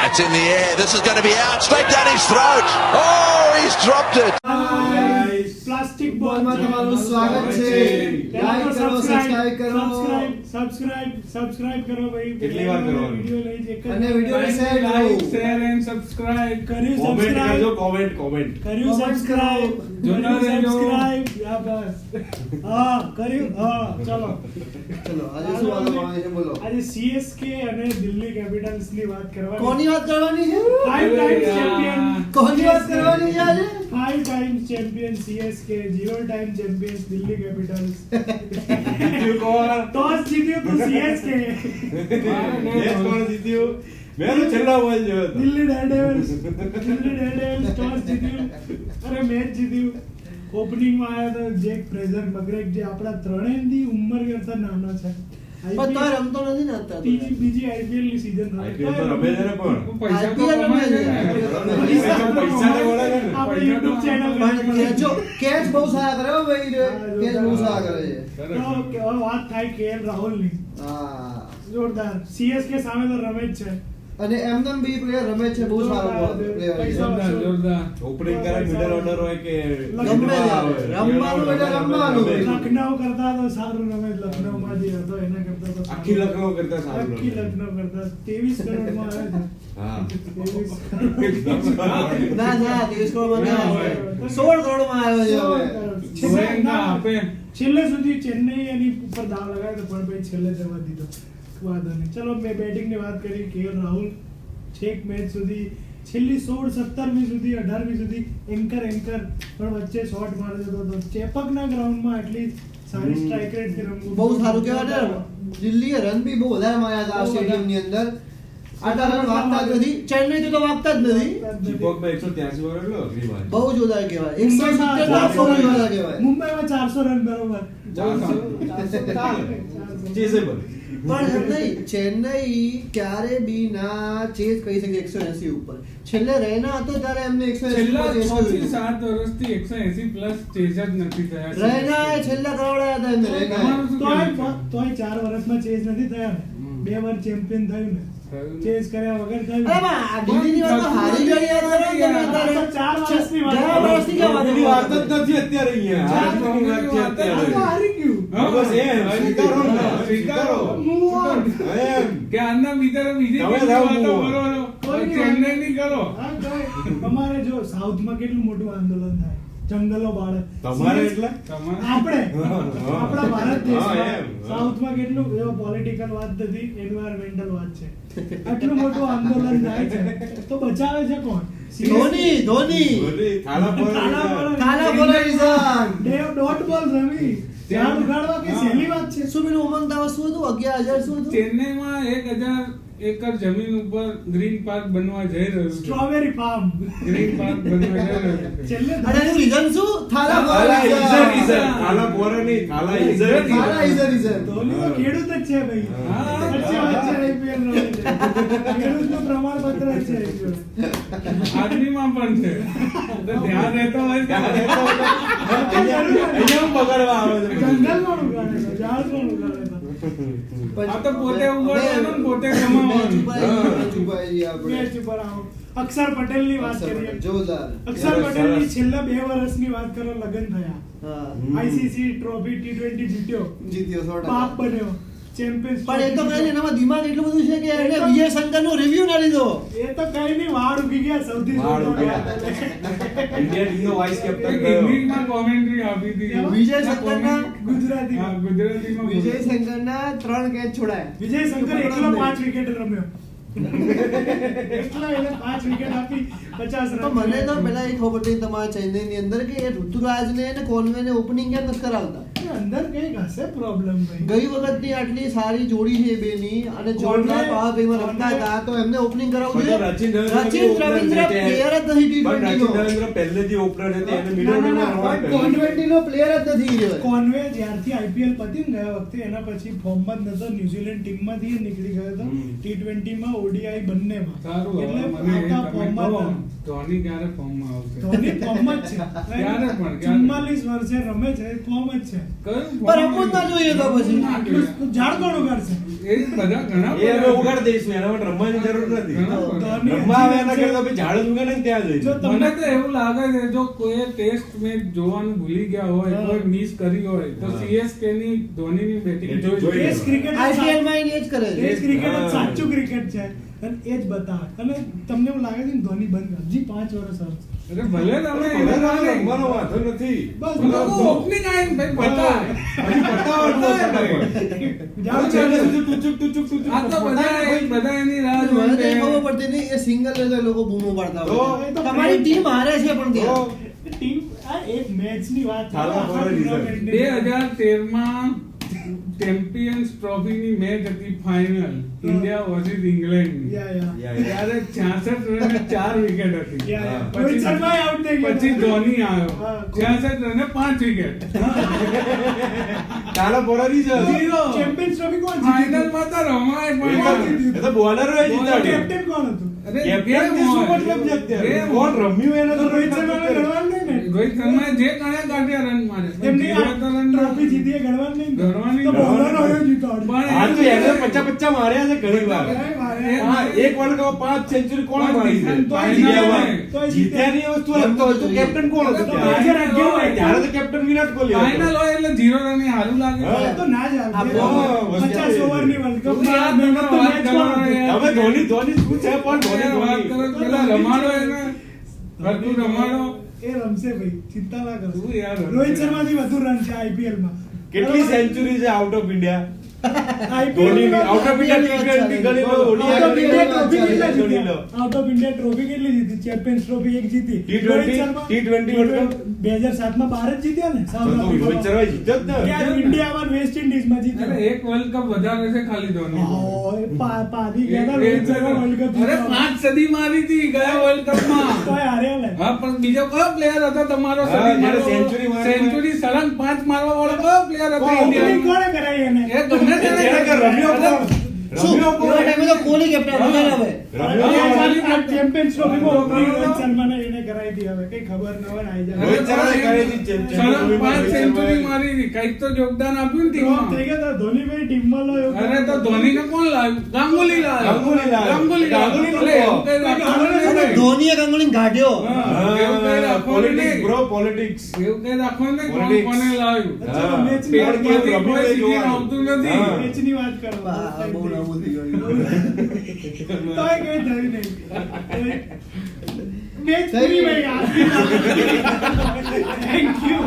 That's in the air. This is going to be out. Straight down his throat. Oh, he's dropped it. Plastic બોલ માં તમારું સ્વાગત છે. Like કરો, subscribe કરો. સબસ્ક્રાઇબ કરો ભાઈ. કેટલી વાર કરવાનું? વિડિયો લઈ જે અને વિડિયો શેર કરો. લાઈક શેર એન્ડ સબસ્ક્રાઇબ કર્યું કોમેન્ટ કરજો, સબસ્ક્રાઇબ કોમેન્ટ કર્યું સબસ્ક્રાઇબ જોતા રહેજો. સબસ્ક્રાઇબ યા બસ હા કર્યું હા ચલો ચલો આજે શું વાત કરવાની છે બોલો. આજે સીએસકે અને દિલ્હી કેપિટલ્સ ની વાત કરવાની કોની વાત કરવાની છે? 5 ટાઈમ્સ ચેમ્પિયન કોની વાત કરવાની છે આજે? 5 times champion CSK 0 time champions Delhi Capitals toss જીત્યું તો સીએસકે કોણ જીત્યું? મેં તો છેલ્લા બોલ જોયો હતો. દિલ્હી ડેરડેવિલ્સ ટોસ જીત્યું અને મેચ જીત્યું. ઓપનિંગ માં આયા તો જેક ફ્રેઝર મગ્રેગ જે આપણા ત્રણેયની ઉંમર કરતા નાનો છે. પણ તોય રમતો નથી ને અત્યારે. બીજી આઈપીએલ ની સીઝન IPL તો રમે છે ને પણ. પૈસા તો IPL રમે છે. પૈસા તો વળે છે ને. આપણે YouTube ચેનલ પણ જો કેચ બહુ સારા કરે હો ભાઈ રે. કેચ બહુ સારા કરે છે. તો વાત થાય કેએલ રાહુલ ની હા. જોરદાર. સીએસકે સામે તો રમે જ છે. અને એમનેમ બી પ્લેયર રમે છે બહુ સારો પ્લેયર છે. જોરદાર જોરદાર ઓપનિંગ કરે મિડલ ઓર્ડર હોય કે ગમે ત્યારે. રમવાનું એટલે રમવાનું. લખનઉ કરતા તો સારું રમે. લખનઉ માં જે હતો એના કરતા તો આખી લખનઉ કરતા સારું આખી રમે. લખનઉ કરતા 23 કરોડ માં આવે છે. હા 23 ના ના 30 કરોડમાં ના આવે. 16 કરોડમાં આવ્યો છે હવે. ગોયંકા આપે છેલ્લે સુધી ચેન્નઈ એની ઉપર દાવ લગાવ્યો પણ ભાઈ છેલ્લે જવા દીધો. વાંધો નહીં. ચલો મેં બેટિંગ ની વાત કરી. કેએલ રાહુલ છેક મેચ સુધી છેલ્લી 16-17મી સુધી 18મી સુધી એન્કર પણ વચ્ચે શોટ મારી દેતો હતો. ચેપકના ગ્રાઉન્ડમાં આટલી સારી સ્ટ્રાઇક રેટ થી રમવું બહુ સારું કહેવાય ને. દિલ્હીએ રન બી બહુ વધારે માર્યા હતા આ સ્ટેડિયમ ની અંદર. આટલા રન વાગતા જ નથી. ચેન્નઈ તો વાગતા જ નથી. ચીપકમાં 183 ઓવર એટલો અઘરી વાત. બહુ જોરદાર કહેવાય. 170 ના બહુ જોરદાર કહેવાય. મુંબઈમાં 400 રન બરોબર. 400 ચાલે. ચેઝેબલ. પણ એમ નહીં, ચેન્નઈ ક્યારે બી ના ચેઝ કરી શકે 180 ઉપર. છેલ્લે રૈના હતો ત્યારે એમને 180 છેલ્લા ઉપર chase 6 થી કર્યું. 7 વર્ષથી 180 પ્લસ ચેઝ જ નથી થયા. રૈનાએ છેલ્લા કરોડા હતા એમને રૈનાએ. તોય 4 વર્ષમાં ચેઝ નથી થયા ને. 2 વાર ચેમ્પિયન થયું ને. ચેઝ કર્યા વગર થયું. અરે બા, આ દિલ્હીની વાત તો હારી ગઈ યાર કરો તમે અત્યારે. 4 વર્ષની વાત. ગયા વર્ષની ક્યાં વાત એની કરી? વાત જ નથી અત્યારે અહીંયા. આજની વાત છે આ તો અત્યારે. હારી ગયું. હા, બસ એમ. સ્વીકારો ને. સ્વીકારો. Move on. એમ. કે આના બીજા બીજી તમે બધી જાઓ વાતો મુઓ. કરો કોઈ છો. ચેન્નઈ ની કરો. હા, કોઈ. અમારે જો સાઉથમાં કેટલું મોટું આંદોલન થાય. જંગલો બાળે. તમારે એટલે? તમારે આપણે હા. આપણા ભારત હા, દેશમાં એમ. સાઉથમાં કેટલું એવો પોલિટિકલ વાત નથી, એન્વાયરમેન્ટલ વાત છે. આટલું મોટું આંદોલન થાય છે તો બચાવે છે કોણ? ધોની ધોની બોલી, થાલા પર કાલા પોલરાઇઝેશન. ડોટ બોલ રમી ઝાડ ઉગાડવા કે સહેલી વાત છે? શું પેલું ઉમંગ દાવા શું હતું? 11,000 શું હતું? ચેન્નઈમાં 1000 એકર જમીન ઉપર ગ્રીન પાર્ક બનવા જઈ રહ્યું છે. Strawberry farm. ગ્રીન પાર્ક બનવા જઈ રહ્યું છે. છેલ્લે અને એનું રીઝન શું? Thala Thala is a reason. Polarization. Thala પોરે નહીં, Thala is a reason. Thala is a reason. Dhoni તો ખેડૂત જ છે ભાઈ. હા. વચ્ચે IPL રમે છે. ખેડૂતનું પ્રમાણપત્ર જ છે IPL. આદમીમાં પણ છે તો ધ્યાન રહેતો હોય તો અહીંયા બગાડવા આવે છે. જંગલમાં ઉગાડે છે, ઝાડમાં ઉગાડે છે. આ તો પોતે ઉગાડવાનું ને પોતે કમાવાનું. મેચ ઉપાડી આપણે. મેચ ઉપર આવો. અક્ષર પટેલ ની વાત કરીએ. જોરદાર. અક્ષર પટેલ ની છેલ્લા 2 વર્ષની વાત કરો. લગન થયા. હા. આઈસીસી ટ્રોફી T20 જીત્યો. જીત્યો 100%. બાપ બન્યો. ચેમ્પિયન્સ પણ એ તો કઈ નહીં, એનામાં દિમાગ એટલું બધું છે કે એને વિજય શંકરનો રિવ્યુ ના લીધો. એ તો કઈ નહીં, વાળ ઉગી ગયા સૌથી વાળ મોટો ઉગી વાત. ઇન્ડિયન ટીમનો વાઇસ કેપ્ટન ગયો. ઇંગ્લિશમાં કોમેન્ટ્રી આપી હતી. વિજય શંકરના ગુજરાતી. હા, ગુજરાતીમાં વિજય શંકરના 3 કેચ છોડાયા. વિજય શંકર એકલો 5 વિકેટ રમ્યો. એકલા એને 5 વિકેટ આપી 50 તો રન. મને તો પેલા એ ખબર પડી તમારા ચેન્નઈની અંદર કે એ ઋતુરાજને અને કોન્વેને ઓપનિંગ કેમ નથી કરાવતા. અંદર કઈક હશે પ્રોબ્લેમ ભાઈ. ગઈ વખતની આટલી સારી જોડી છે એ બેની અને જોરદાર પાવર પ્લેમાં રમતા હતા તો એમને ઓપનિંગ કરાવવું પણ જોઈએ. રચિન રચિન રવિન્દ્ર પ્લેયર જ નથી પણ રચિન T20 નો. રવિન્દ્ર પહેલેથી ઓપનર છે એને ના, ના, મિડલ ના, ઓર્ડરમાં પણ રમવા T20 નો પ્લેયર જ નથી એ રહ્યો. કોન્વે જ્યારથી આઈપીએલ પતી ને ગયા વખતે એના પછી ફોર્મમાં જ નતો. ન્યુઝીલેન્ડ ટીમમાંથી નીકળી ગયો હતો. T20 માં ODI બંનેમાં. સારું, હવે એટલે મને આવતા તમે ફોર્મમાં કહો. હતા. ધોની ક્યારે ફોર્મમાં આવશે? ધોની ફોર્મ જ છે ક્યારે પણ, ક્યારે? 44 વર્ષે રમે છે ફોર્મ જ છે કયું પણ રમવું જ ના જોઈએ તો પછી. આટલું ઝાડ કોણ ઉગાડશે એ બધા ઘણા એ અમે બધા- ઉગાડી દઈશું, એના માટે રમવાની જરૂર નથી. ઘણા બધા. ધોની રમવા આવે એના કરતા પછી ઝાડ જ ઉગાડે ને ત્યાં જઈને. જો મને તમને તો એવું લાગે છે જો કોઈ ટેસ્ટ મેચ જોવાનું ભૂલી ગયા હોય, હા. કોઈ મિસ કરી હોય તો હા. CSK ની ધોનીની બેટિંગ એ જોઈ જોઈ ટેસ્ટ ક્રિકેટ IPL માં એ જ કરે છે. ટેસ્ટ ક્રિકેટ જ હા. સાચું ક્રિકેટ છે અને એ જ બતાવે અને તમને એવું લાગે છે કે ધોની બંધ કર હજી 5 વર્ષ આવશે અરે ભલે તમે એને ભલે રમવાનો વાંધો નથી. બસ ઓપનિંગ આવીને ભાઈ બતાય. હજી પતાવવાનું બહુ ફટાફટ. જાઓ આ છેલ્લે સુધી ટુચુક ટુચુક ટુચુક આ તો બધા એની રાહ મને તો જોઈને એ ખબર પડતી નહીં, એ સિંગલ લે તો એ લોકો બૂમો પાડતા હોય. તો તમારી ટીમ હારે છે પણ તો ત્યાં. ટીમ આ એક મેચની વાત છે. થાલા આખા ફોરે result. tournament ની. 2013 ચેમ્પિયન્સ ટ્રોફીની મેચ હતી ફાઇનલ ઇન્ડિયા વર્સિસ ઇંગ્લેન્ડ યા યા યા, યા. ત્યારે 66 રને 4 વિકેટ હતી. યા, યા. હા. રોહિત શર્મા out થઈ ગયો. પછી ધોની આવ્યો હા. 66 રને 5 વિકેટ. કાલા બોલરી છે. Zero. ચેમ્પિયન્સ ટ્રોફી કોણ જીત્યું? ફાઇનલમાં તો રમાય એ પણ તો બોલરો એ જીતાડ્યો. કેપ્ટન કોણ હતું? અરે કેપ્ટન game શું હોય. મતલબ છે અત્યારે? Game કોણ હોય. રમ્યું એને તો તો રોહિત શર્માને ગણવાનું નહીં ને? રોહિત શર્માએ જે ગણ્યા કાઢ્યા રન મારે એમની આ 0 રન ટ્રોફી જીતી એ ગણવાનું નહીં ને? ગણવાની તો ગણવાની. બોલરો એ જીતાડ્યું. પણ આ તો એને પચ્ચા માર્યા છે ઘણી વાર. હા, એક વર્લ્ડ કપ 5 સેન્ચુરી કોણ મારી છે? તો જીત્યા ઇન્ડિયામાં. તો જીત્યાની એ વસ્તુ અલગ. તો કેપ્ટન કોણ હતું તો ત્યારે? 2011 ત્યારે તો કેપ્ટન વિરાટ કોહલી હતો. ફાઇનલ હોય એટલે 0 રન એ હારું લાગે. હા. એ તો ના જ આવે. આ 50 ઓવરની વર્લ્ડ કપ તું યાદ માં કરો, વાત મેચ કરો કોણ હતું? યાર. હવે ધોની શું છે પણ ધોની વાત કરો, ધોની. પેલા રમાડો એને હરખું રમાડો. એ રમશે ભાઈ, ચિંતા ના કરો. તું યાર રમશે. રોહિત શર્માથી વધુ રન છે IPL માં. કેટલી સેન્ચુરી છે out of India? IPL Dhoni માં આઉટ ઓફ ઇન્ડિયા ટી20 ગણી લો, આઉટ ODI ઓફ ગણી ઇન્ડિયા લો, ટ્રોફી કેટલા ગણી લો. જીત્યા? આઉટ ઓફ ઇન્ડિયા ટ્રોફી કેટલી જીતી? ચેમ્પિયન્સ ટ્રોફી એક જીતી. T20 Rohit Sharma T20 world cup? 2007 માં 12 જ જીત્યા ને સાઉથ તો રોહિત શર્મા જીત્યો જ ને. ક્યાં ઇન્ડિયામાં વેસ્ટ ઇન્ડિઝમાં અરે જીત્યો. એક વર્લ્ડ કપ વધારે છે ખાલી ધોની. ઓ, એ પાદી ગયા હતા રોહિત શર્મા વર્લ્ડ કપ અરે જીતવા. 5 સદી મારી હતી ગયા વર્લ્ડ કપમાં. તોય હાર્યા ને. હા પણ બીજો કયો પ્લેયર હતો તમારો હા, સદી જેને મારવા- century મારી હોય. સેન્ચુરી સળંગ 5 મારવા વાળો કયો પ્લેયર હતો ઓપનિંગ ઇન્ડિયામાં? કોણે કરાઈ એને? એ ગમે તેને જેને કે રમ્યો કોણ? શું? રમ્યો કોણ? એવા ટાઈમે તો કોહલી કેપ્ટન હતો ને હવે. રમ્યો કોણ? આ ચેમ્પિયન્સ ટ્રોફીમાં ઓપનિંગ રોહિત શર્માને એને કરાઈ હતી. હવે કઈ ખબર ન હોય ને આઈ જાય. રોહિત શર્માએ કરી હતી સળંગ 5 સેન્ચુરી મારી હતી. કંઈક તો યોગદાન આપ્યું ને ડ્રોપ ટીમમાં. થઈ ગયા હતા. ધોનીભાઈ ટીમમાં લો એવું અરે તો ધોનીને કોણ લાવ્યું? ગાંગુલી લાવ્યો. ગાંગુલી લાવ્યો. ગાંગુલી ગાંગુલી લાવ્યો. નો એટલે એવું કંઈ રાખવાનું અને નહીં. ધોનીએ કંગોલીને કાઢ્યો. હા, એવું કંઈ રાખવાનું પોલિટિક્સ નહીં. Bro, politics. એવું કંઈ રાખવાનું નહીં. કોણ Politics. કોને લાવ્યું? ચલો, હા. મેચની વાત પેડ કરીએ. કેમ રમ્યું એ કોઈ જોવાનું. આવતું નથી. હા. મેચની વાત કરો. બહુ લાંબુ થઈ ગયું. તોય કઈ થયું નહીં. મેચ થઈ પૂરી ગઈ. ભાઈ યાર. Thank you.